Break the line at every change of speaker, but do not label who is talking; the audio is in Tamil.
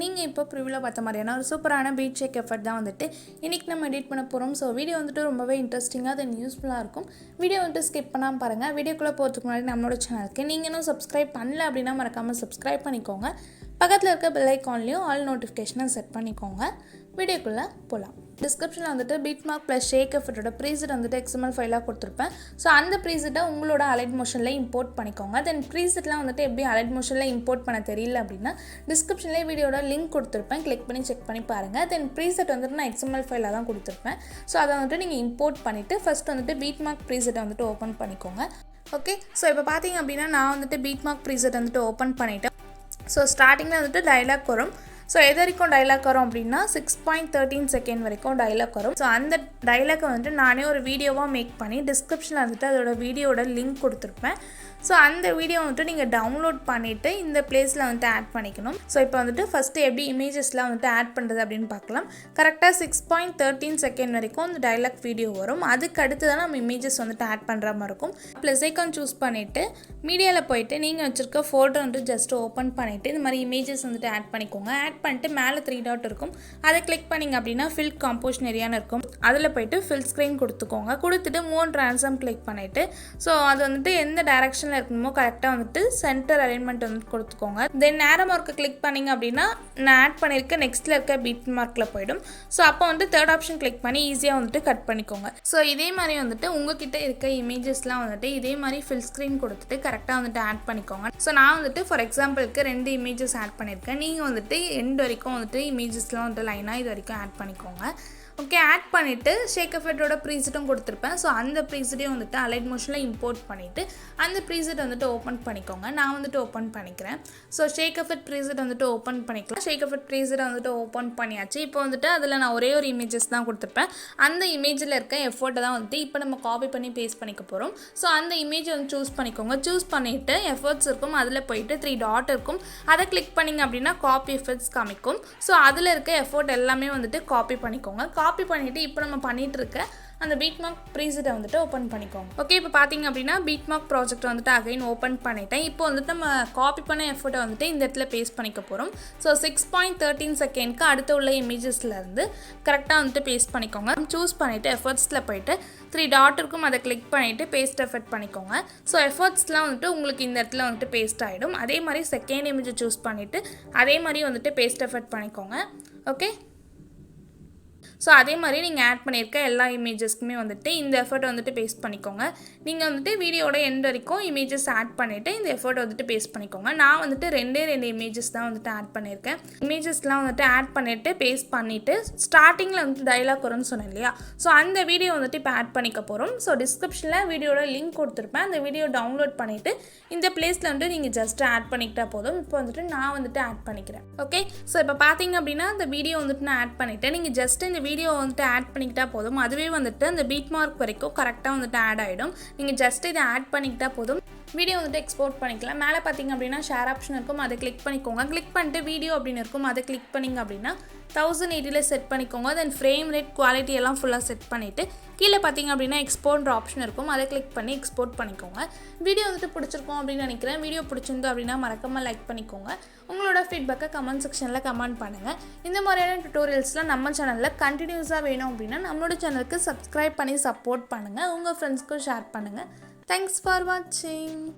நீங்கள் இப்போ ப்ரிவியூவில் பார்த்த மாதிரியான ஒரு சூப்பரான பீட் ஷேக் எஃபர்ட் தான் வந்துட்டு இன்றைக்கி நம்ம எடிட் பண்ண போகிறோம். ஸோ வீடியோ வந்துட்டு ரொம்பவே இன்ட்ரெஸ்டிங்காக தென் யூஸ்ஃபுல்லாக இருக்கும். வீடியோ வந்துட்டு ஸ்கிப் பண்ணாமல் பாருங்கள். வீடியோக்குள்ளே போகிறதுக்கு முன்னாடி நம்மளோட சேனலுக்கு நீங்கள் இன்னும் சப்ஸ்கிரைப் பண்ணல அப்படின்னா மறக்காமல் சப்ஸ்கிரைப் பண்ணிக்கோங்க. பக்கத்தில் இருக்க பெல் ஐக்கான்லேயும் ஆல் நோட்டிஃபிகேஷனை செட் பண்ணிக்கோங்க. வீடியோக்குள்ளே போகலாம். டிஸ்கிரிப்ஷனில் வந்துட்டு பீட்மார்க் ப்ளஸ் ஷேக் எஃபர்ட்டோட ப்ரீசெட் வந்துட்டு XML ஃபைலாக கொடுத்துருப்பேன். ஸோ அந்த ப்ரீசெட்டை உங்களோட அலைட் மோஷனில் இம்போர்ட் பண்ணிக்கோங்க. தென் ப்ரீசெட்லாம் வந்துட்டு எப்படி அலைட் மோஷனில் இம்போர்ட் பண்ண தெரியல அப்படின்னா டிஸ்கிரிப்ஷன்லேயே வீடியோட லிங்க் கொடுத்துருப்பேன். கிளிக் பண்ணி செக் பண்ணி பாருங்கள். தென் ப்ரீசெட் வந்துட்டு நான் XML ஃபைலாக தான் கொடுத்துருப்பேன். ஸோ அதை வந்துட்டு நீங்கள் இம்போர்ட் பண்ணிவிட்டு ஃபஸ்ட் வந்துட்டு பீட்மார்க் ப்ரீசெட்டை வந்துட்டு ஓப்பன் பண்ணிக்கோங்க. ஓகே, ஸோ இப்போ பார்த்தீங்க அப்படின்னா நான் வந்துட்டு பீட்மார்க் ப்ரீசெட் வந்துட்டு ஓப்பன் பண்ணிவிட்டேன். ஸோ ஸ்டார்டிங்கில் வந்துட்டு டைலாக் வரும். ஸோ எது வரைக்கும் டைலாக் வரும் அப்படின்னா 6.13 செகண்ட் வரைக்கும் டைலாக் வரும். ஸோ அந்த டைலாக்கை வந்துட்டு நானே ஒரு வீடியோவாக மேக் பண்ணி டிஸ்கிரிப்ஷனில் வந்துட்டு அதோட வீடியோட லிங்க் கொடுத்துருப்பேன். ஸோ அந்த வீடியோ வந்துட்டு நீங்கள் டவுன்லோட் பண்ணிவிட்டு இந்த பிளேஸில் வந்துட்டு ஆட் பண்ணிக்கணும். ஸோ இப்போ வந்துட்டு ஃபஸ்ட்டு எப்படி இமேஜஸ்லாம் வந்துட்டு ஆட் பண்ணுறது அப்படின்னு பார்க்கலாம். கரெக்டாக 6.13 செகண்ட் வரைக்கும் அந்த டைலாக் வீடியோ வரும். அதுக்கு அடுத்து தான் நம்ம இமேஜஸ் வந்துட்டு ஆட் பண்ணுற மாதிரி இருக்கும். ப்ளஸ் ஐக்கான் சூஸ் பண்ணிவிட்டு மீடியாவில் போயிட்டு நீங்கள் வச்சுருக்க ஃபோட்டோ வந்துட்டு ஜஸ்ட் ஓப்பன் பண்ணிவிட்டு இந்த மாதிரி இமேஜஸ் வந்துட்டு ஆட் பண்ணிக்கோங்க. ஆட் பண்ணிட்டு மேலே 3 டாட் இருக்கும். அதை கிளிக் பண்ணிங்க அப்படின்னா ஃபில் காம்போசிஷன் ஏரியான்னு இருக்கும். அதில் போய்ட்டு ஃபில் ஸ்க்ரீன் கொடுத்துக்கோங்க. கொடுத்துட்டு மூவ் ட்ரான்ஸ்ஃபார்ம் கிளிக் பண்ணிவிட்டு ஸோ அது வந்துட்டு எந்த டைரக்ஷன் இருக்கணுமோ கரெக்டாக வந்துட்டு சென்டர் அலைன்மெண்ட் வந்து கொடுத்துக்கோங்க. தென் நேரோ மார்க்கை கிளிக் பண்ணிங்க அப்படின்னா நான் ஆட் பண்ணியிருக்க நெக்ஸ்ட்டில் இருக்க பீட் மார்க்கில் போய்டும். ஸோ அப்போ வந்துட்டு தேர்ட் ஆப்ஷன் கிளிக் பண்ணி ஈஸியாக வந்துட்டு கட் பண்ணிக்கோங்க. ஸோ இதே மாதிரி வந்துட்டு உங்ககிட்ட இருக்க இமேஜஸ்லாம் வந்துட்டு இதே மாதிரி ஃபில் ஸ்க்ரீன் கொடுத்துட்டு கரெக்டாக வந்துட்டு ஆட் பண்ணிக்கோங்க. ஸோ நான் வந்துட்டு ஃபார் எக்ஸாம்பிளுக்கு 2 இமேஜஸ் ஆட் பண்ணியிருக்கேன். நீங்கள் வந்துட்டு எண்ட் வரைக்கும் வந்துட்டு இமேஜஸ்லாம் வந்துட்டு லைனாக இது வரைக்கும் ஆட் பண்ணிக்கோங்க. ஓகே, ஆட் பண்ணிவிட்டு ஷேக் எஃபர்ட்டோட ப்ரீசெட்டும் கொடுத்துருப்பேன். ஸோ அந்த ப்ரீசெட்டையும் வந்துட்டு அலைட் மோஷனில் இம்போர்ட் பண்ணிவிட்டு அந்த ப்ரீசெட் வந்துட்டு ஓப்பன் பண்ணிக்கோங்க. நான் வந்துட்டு ஓப்பன் பண்ணிக்கிறேன். ஸோ ஷேக் எஃபர்ட் ப்ரீசெட் வந்துட்டு ஓப்பன் பண்ணிக்கலாம். ஷேக் எஃபர்ட் ப்ரீசெட்டை வந்துட்டு ஓப்பன் பண்ணியாச்சு. இப்போ வந்துட்டு அதில் நான் ஒரே ஒரு இமேஜஸ் தான் கொடுத்துருப்பேன். அந்த இமேஜில் இருக்க எஃபர்ட்டை தான் வந்துட்டு இப்போ நம்ம காப்பி பண்ணி பேஸ்ட் பண்ணிக்க போகிறோம். ஸோ அந்த இமேஜை வந்து சூஸ் பண்ணிக்கோங்க. சூஸ் பண்ணிவிட்டு எஃபர்ட்ஸ் இருக்கும், அதில் போயிட்டு 3 டாட் இருக்கும். அதை கிளிக் பண்ணிங்க அப்படின்னா காப்பி எஃபர்ட்ஸ் காமிக்கும். ஸோ அதில் இருக்க எஃபர்ட் எல்லாமே வந்துட்டு காப்பி பண்ணிக்கோங்க. காப்பி பண்ணிவிட்டு இப்போ நம்ம பண்ணிகிட்டு இருக்க அந்த பீட்மார்க் ப்ரீசெட்டை வந்துட்டு ஓப்பன் பண்ணிக்கோங்க. ஓகே, இப்போ பார்த்தீங்க அப்படின்னா பீட்மார்க் ப்ராஜெக்ட் வந்துட்டு அகைன் ஓப்பன் பண்ணிட்டேன். இப்போ வந்துட்டு நம்ம காப்பி பண்ண எஃபர்ட்டை வந்துட்டு இந்த இடத்துல பேஸ்ட் பண்ணிக்க போகிறோம். ஸோ 6.13 செகண்ட்க்கு அடுத்து உள்ள இமேஜஸ்லேருந்து கரெக்டாக வந்துட்டு பேஸ்ட் பண்ணிக்கோங்க. சூஸ் பண்ணிவிட்டு எஃபர்ட்ஸில் போயிட்டு 3 டாட் இருக்கும். அதை கிளிக் பண்ணிவிட்டு பேஸ்ட் எஃபர்ட் பண்ணிக்கோங்க. ஸோ எஃபர்ட்ஸ்லாம் வந்துட்டு உங்களுக்கு இந்த இடத்துல வந்துட்டு பேஸ்ட் ஆகிடும். அதே மாதிரி செகண்ட் இமேஜை சூஸ் பண்ணிவிட்டு அதே மாதிரி வந்துட்டு பேஸ்ட் எஃபர்ட் பண்ணிக்கோங்க. ஓகே, ஸோ அதே மாதிரி நீங்கள் ஆட் பண்ணியிருக்க எல்லா இமேஜஸ்க்குமே வந்துட்டு இந்த எஃபர்ட் வந்துட்டு பேஸ்ட் பண்ணிக்கோங்க. நீங்கள் வந்துட்டு வீடியோட எண்ட் வரைக்கும் இமேஜஸ் ஆட் பண்ணிவிட்டு இந்த எஃபர்ட் வந்துட்டு பேஸ்ட் பண்ணிக்கோங்க. நான் வந்துட்டு 2 இமேஜஸ் தான் வந்துட்டு ஆட் பண்ணியிருக்கேன். இமேஜஸ்லாம் வந்துட்டு ஆட் பண்ணிவிட்டு பேஸ்ட் பண்ணிவிட்டு ஸ்டார்டிங்கில் வந்துட்டு டைலாக் வரும்னு சொன்னேன் இல்லையா? ஸோ அந்த வீடியோ வந்துட்டு இப்போ ஆட் பண்ணிக்க போகிறோம். ஸோ டிஸ்கிரிப்ஷனில் வீடியோட லிங்க் கொடுத்துருப்பேன். அந்த வீடியோ டவுன்லோட் பண்ணிவிட்டு இந்த பிளேஸில் வந்துட்டு நீங்கள் ஜஸ்ட் ஆட் பண்ணிக்கிட்டா போதும். இப்போ வந்துட்டு நான் வந்துட்டு ஆட் பண்ணிக்கிறேன். ஓகே, ஸோ இப்போ பார்த்தீங்க அப்படின்னா அந்த வீடியோ வந்துட்டு நான் ஆட் பண்ணிவிட்டேன். நீங்கள் ஜஸ்ட் இந்த வீடியோ வந்துட்டு ஆட் பண்ணிக்கிட்டா போதும். அதுவே வந்துட்டு அந்த பீட் மார்க் வரைக்கும் கரெக்டாக வந்துட்டு ஆட் ஆகிடும். நீங்கள் ஜஸ்ட் இதை ஆட் பண்ணிக்கிட்டா போதும். வீடியோ வந்துட்டு எக்ஸ்போர்ட் பண்ணிக்கலாம். மேலே பார்த்தீங்க அப்படின்னா ஷேர் ஆப்ஷன் இருக்கும். அதை கிளிக் பண்ணிக்கோங்க. கிளிக் பண்ணிட்டு வீடியோ அப்படின்னு இருக்கும். அதை கிளிக் பண்ணிங்க அப்படின்னா 1080 செட் பண்ணிக்கோங்க. தென் ஃப்ரேம் ரேட் குவாலிட்டி எல்லாம் ஃபுல்லாக செட் பண்ணிவிட்டு கீழே பார்த்தீங்க அப்படின்னா எக்ஸ்போர்ட்ன்ற ஆப்ஷன் இருக்கும். அதை கிளிக் பண்ணி எக்ஸ்போர்ட் பண்ணிக்கோங்க. வீடியோ வந்துட்டு பிடிச்சிருக்கோம் அப்படின்னு நினைக்கிறேன். வீடியோ பிடிச்சிருந்தோம் அப்படின்னா மறக்காமல் லைக் பண்ணிக்கோங்க. உங்களோட ஃபீட்பேக்கை கமெண்ட் செக்ஷனில் கமெண்ட் பண்ணுங்கள். இந்த மாதிரியான டுட்டோரியல்ஸ்லாம் நம்ம சேனலில் கண்டினியூஸாக வேணும் அப்படின்னா நம்மளோட சேனலுக்கு சப்ஸ்கிரைப் பண்ணி சப்போர்ட் பண்ணுங்கள். உங்கள் ஃப்ரெண்ட்ஸ்க்கும் ஷேர் பண்ணுங்கள். தேங்க்ஸ் ஃபார் வாட்சிங்.